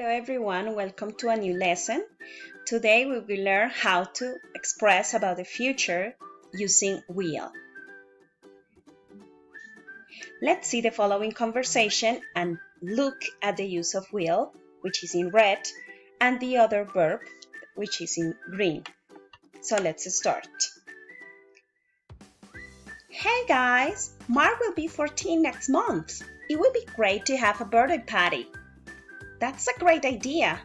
Hello everyone, welcome to a new lesson. Today we will learn how to express about the future using will. Let's see the following conversation and look at the use of will, which is in red, and the other verb, which is in green. So let's start. Hey guys, Mark will be 14 next month. It would be great to have a birthday party. That's a great idea.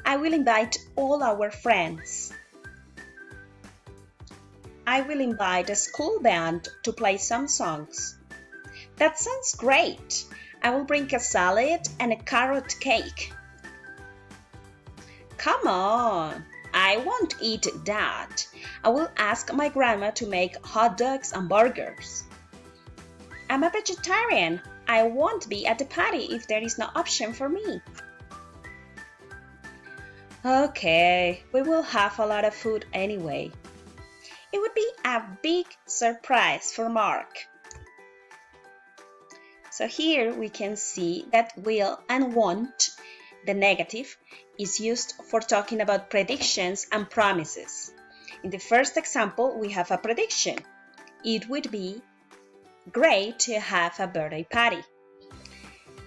I will invite all our friends. I will invite a school band to play some songs. That sounds great. I will bring a salad and a carrot cake. Come on, I won't eat that. I will ask my grandma to make hot dogs and burgers. I'm a vegetarian. I won't be at the party if there is no option for me. Okay, we will have a lot of food anyway. It would be a big surprise for Mark. So here we can see that will and won't, the negative, is used for talking about predictions and promises. In the first example, we have a prediction. It would be great to have a birthday party.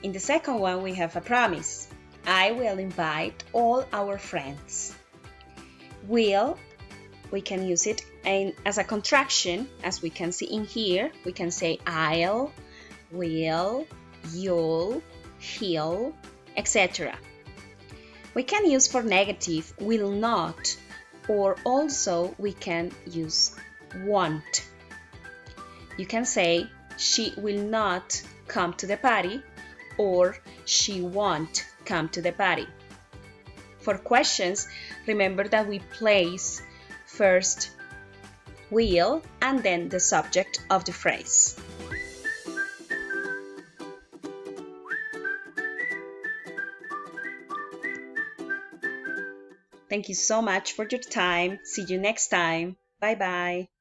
In the second one, we have a promise. I will invite all our friends. Will, we can use it as a contraction, as we can see in here. We can say I'll, will, you'll, he'll, etc. We can use for negative will not, or also we can use won't. You can say she will not come to the party, or she won't come to the party. For questions, remember that we place first will and then the subject of the phrase. Thank you so much for your time. See you next time. Bye bye.